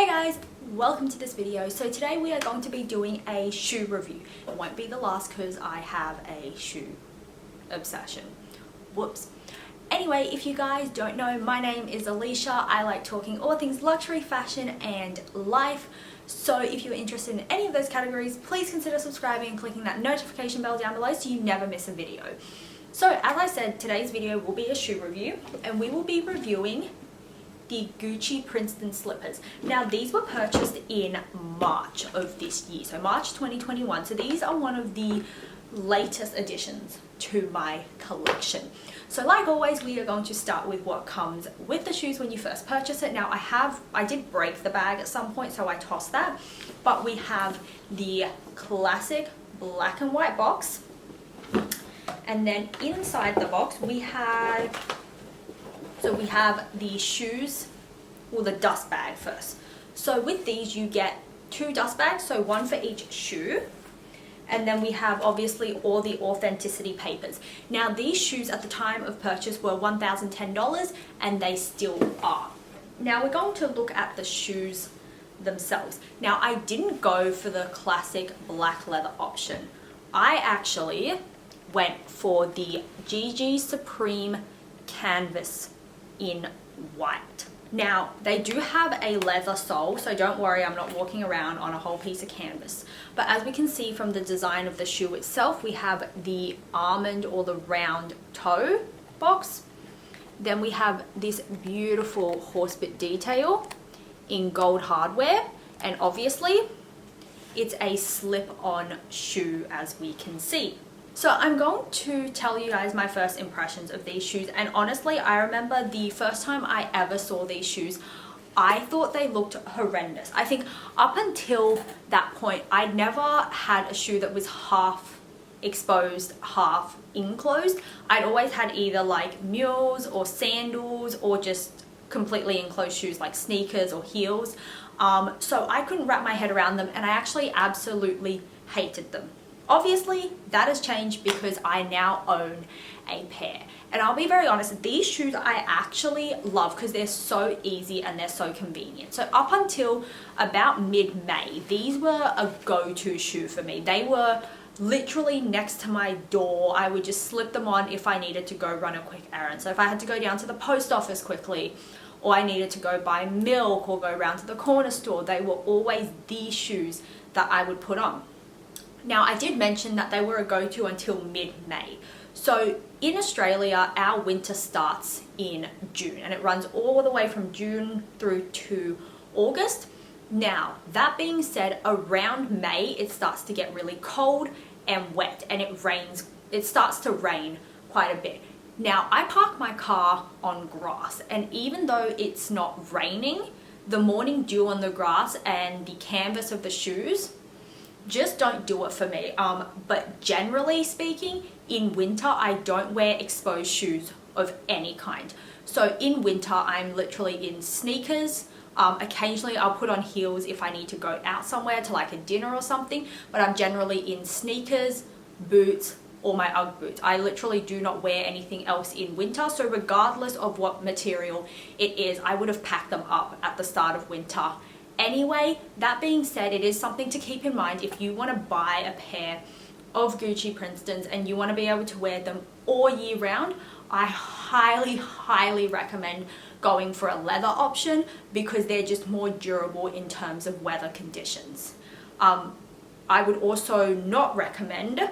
Guys, welcome to this video. So today we are going to be doing a shoe review. It won't be the last because I have a shoe obsession. Whoops. Anyway, if you guys don't know, my name is Alicia. I like talking all things luxury, fashion and life. So if you're interested in any of those categories, please consider subscribing and clicking that notification bell down below so you never miss a video. So as I said, today's video will be a shoe review and we will be reviewing the Gucci Princetown Slippers. Now these were purchased in March of this year, so March 2021. So these are one of the latest additions to my collection. So like always, we are going to start with what comes with the shoes when you first purchase it. Now I did break the bag at some point, so I tossed that. But we have the classic black and white box. And then inside the box we have the shoes, well, the dust bag first. So with these you get two dust bags, so one for each shoe. And then we have obviously all the authenticity papers. Now these shoes at the time of purchase were $1,010 and they still are. Now we're going to look at the shoes themselves. Now I didn't go for the classic black leather option. I actually went for the GG Supreme canvas in white. Now they do have a leather sole, so don't worry, I'm not walking around on a whole piece of canvas. But as we can see from the design of the shoe itself, we have the almond or the round toe box. Then we have this beautiful horsebit detail in gold hardware, and obviously it's a slip-on shoe as we can see. So I'm going to tell you guys my first impressions of these shoes, and honestly I remember the first time I ever saw these shoes, I thought they looked horrendous. I think up until that point I'd never had a shoe that was half exposed, half enclosed. I'd always had either like mules or sandals or just completely enclosed shoes like sneakers or heels. So I couldn't wrap my head around them and I actually absolutely hated them. Obviously, that has changed because I now own a pair. And I'll be very honest, these shoes I actually love because they're so easy and they're so convenient. So up until about mid-May, these were a go-to shoe for me. They were literally next to my door. I would just slip them on if I needed to go run a quick errand. So if I had to go down to the post office quickly, or I needed to go buy milk or go around to the corner store, they were always these shoes that I would put on. Now I did mention that they were a go-to until mid-May. So in Australia, our winter starts in June and it runs all the way from June through to August. Now, that being said, around May, it starts to get really cold and wet and it starts to rain quite a bit. Now, I park my car on grass and even though it's not raining, the morning dew on the grass and the canvas of the shoes just don't do it for me. But generally speaking, in winter, I don't wear exposed shoes of any kind. So in winter, I'm literally in sneakers. Occasionally I'll put on heels if I need to go out somewhere to like a dinner or something, but I'm generally in sneakers, boots, or my UGG boots. I literally do not wear anything else in winter. So regardless of what material it is, I would have packed them up at the start of winter. Anyway, that being said, it is something to keep in mind if you want to buy a pair of Gucci Princetons and you want to be able to wear them all year round. I highly recommend going for a leather option because they're just more durable in terms of weather conditions. I would also not recommend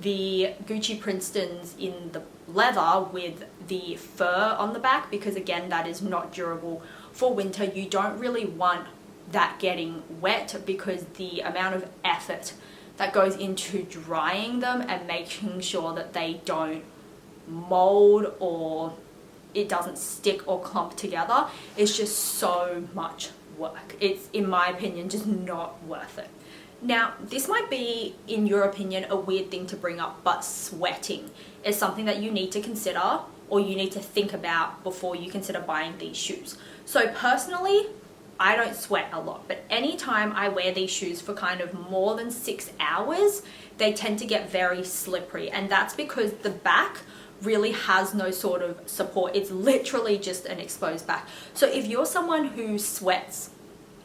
the Gucci Princetons in the leather with the fur on the back because again, that is not durable for winter. You don't really want that getting wet because the amount of effort that goes into drying them and making sure that they don't mold or it doesn't stick or clump together is just so much work. It's, in my opinion, just not worth it. Now, this might be, in your opinion, a weird thing to bring up, but sweating is something that you need to consider or you need to think about before you consider buying these shoes. So personally, I don't sweat a lot, but anytime I wear these shoes for kind of more than 6 hours, they tend to get very slippery. And that's because the back really has no sort of support. It's literally just an exposed back. So if you're someone who sweats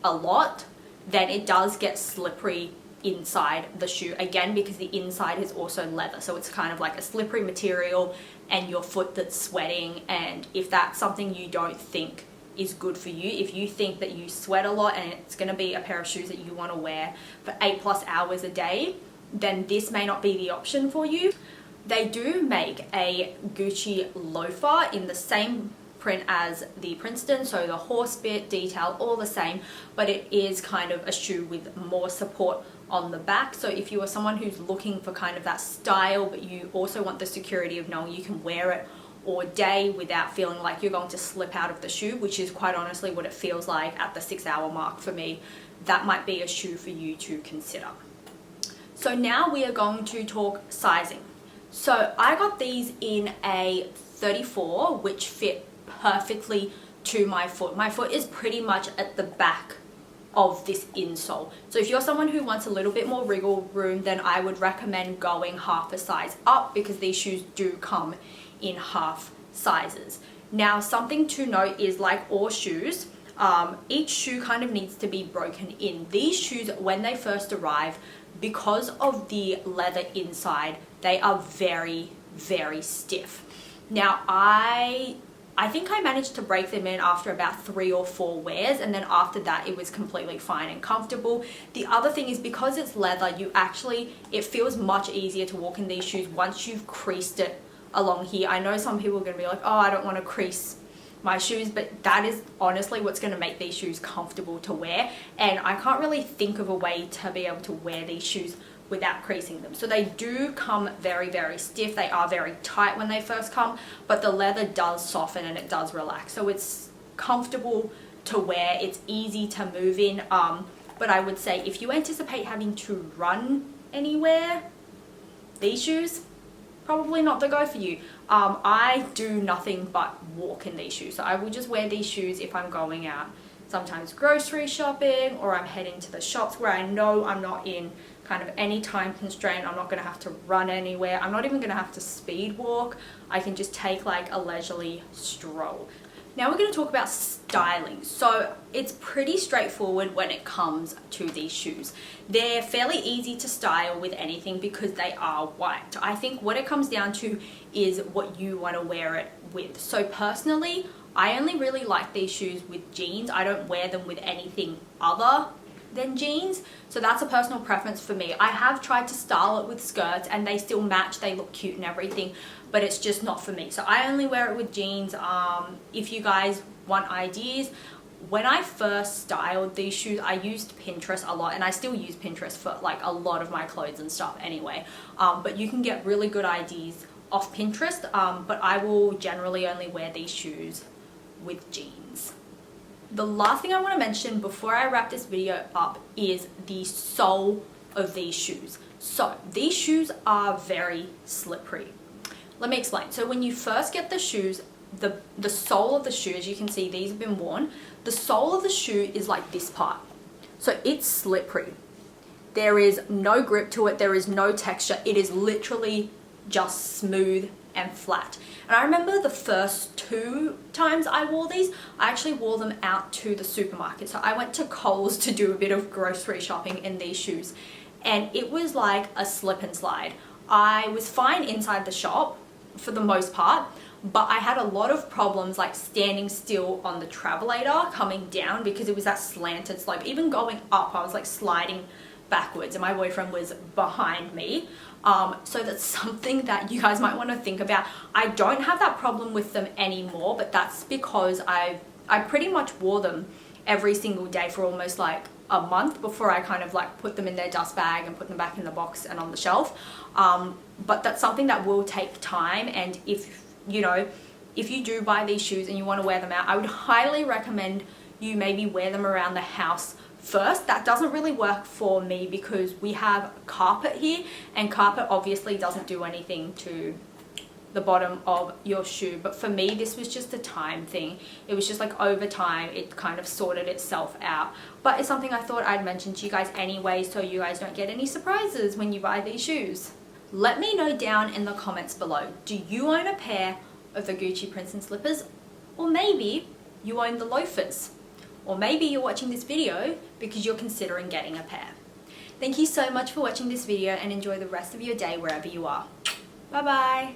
a lot, then it does get slippery inside the shoe, again because the inside is also leather, so it's kind of like a slippery material and your foot that's sweating. And if that's something you don't think is good for you, if you think that you sweat a lot and it's going to be a pair of shoes that you want to wear for 8+ hours a day, then this may not be the option for you. They do make a Gucci loafer in the same print as the Princeton, so the horse bit detail all the same, but it is kind of a shoe with more support on the back. So if you are someone who's looking for kind of that style, but you also want the security of knowing you can wear it all day without feeling like you're going to slip out of the shoe, which is quite honestly what it feels like at the 6-hour mark for me, that might be a shoe for you to consider. So now we are going to talk sizing. So I got these in a 34, which fit perfectly to my foot. My foot is pretty much at the back of this insole. So if you're someone who wants a little bit more wriggle room, then I would recommend going half a size up, because these shoes do come in half sizes. Now, something to note is, like all shoes, each shoe kind of needs to be broken in. These shoes, when they first arrive, because of the leather inside, they are very, very stiff. Now, I think I managed to break them in after about 3 or 4 wears, and then after that it was completely fine and comfortable. The other thing is, because it's leather, it feels much easier to walk in these shoes once you've creased it along here. I know some people are going to be like, oh, I don't want to crease my shoes, but that is honestly what's going to make these shoes comfortable to wear, and I can't really think of a way to be able to wear these shoes without creasing them. So they do come very, very stiff. They are very tight when they first come, but the leather does soften and it does relax. So it's comfortable to wear. It's easy to move in. But I would say if you anticipate having to run anywhere, these shoes, probably not the go for you. I do nothing but walk in these shoes. So I will just wear these shoes if I'm going out, sometimes grocery shopping, or I'm heading to the shops where I know I'm not in kind of any time constraint. I'm not going to have to run anywhere. I'm not even going to have to speed walk. I can just take like a leisurely stroll. Now we're going to talk about styling. So it's pretty straightforward when it comes to these shoes. They're fairly easy to style with anything because they are white. I think what it comes down to is what you want to wear it with. So personally, I only really like these shoes with jeans. I don't wear them with anything other than jeans, so that's a personal preference for me. I have tried to style it with skirts and they still match, they look cute and everything, but it's just not for me. So I only wear it with jeans. If you guys want ideas, when I first styled these shoes, I used Pinterest a lot, and I still use Pinterest for like a lot of my clothes and stuff anyway, but you can get really good ideas off Pinterest, but I will generally only wear these shoes with jeans. The last thing I want to mention before I wrap this video up is the sole of these shoes. So these shoes are very slippery. Let me explain. So when you first get the shoes, the sole of the shoe, as you can see, these have been worn. The sole of the shoe is like this part. So it's slippery. There is no grip to it. There is no texture. It is literally just smooth and flat. And I remember the first 2 times I wore these, I actually wore them out to the supermarket. So I went to Coles to do a bit of grocery shopping in these shoes, and it was like a slip and slide. I was fine inside the shop for the most part, but I had a lot of problems like standing still on the travelator coming down because it was that slanted slope. Even going up, I was like sliding backwards, and my boyfriend was behind me. So that's something that you guys might want to think about. I don't have that problem with them anymore, but that's because I pretty much wore them every single day for almost like a month before I kind of like put them in their dust bag and put them back in the box and on the shelf. But that's something that will take time, and if you do buy these shoes and you want to wear them out, I would highly recommend you maybe wear them around the house first. That doesn't really work for me because we have carpet here, and carpet obviously doesn't do anything to the bottom of your shoe. But for me, this was just a time thing. It was just like over time, it kind of sorted itself out. But it's something I thought I'd mention to you guys anyway, so you guys don't get any surprises when you buy these shoes. Let me know down in the comments below, do you own a pair of the Gucci Princetown Slippers? Or maybe you own the loafers? Or maybe you're watching this video because you're considering getting a pair. Thank you so much for watching this video and enjoy the rest of your day wherever you are. Bye bye.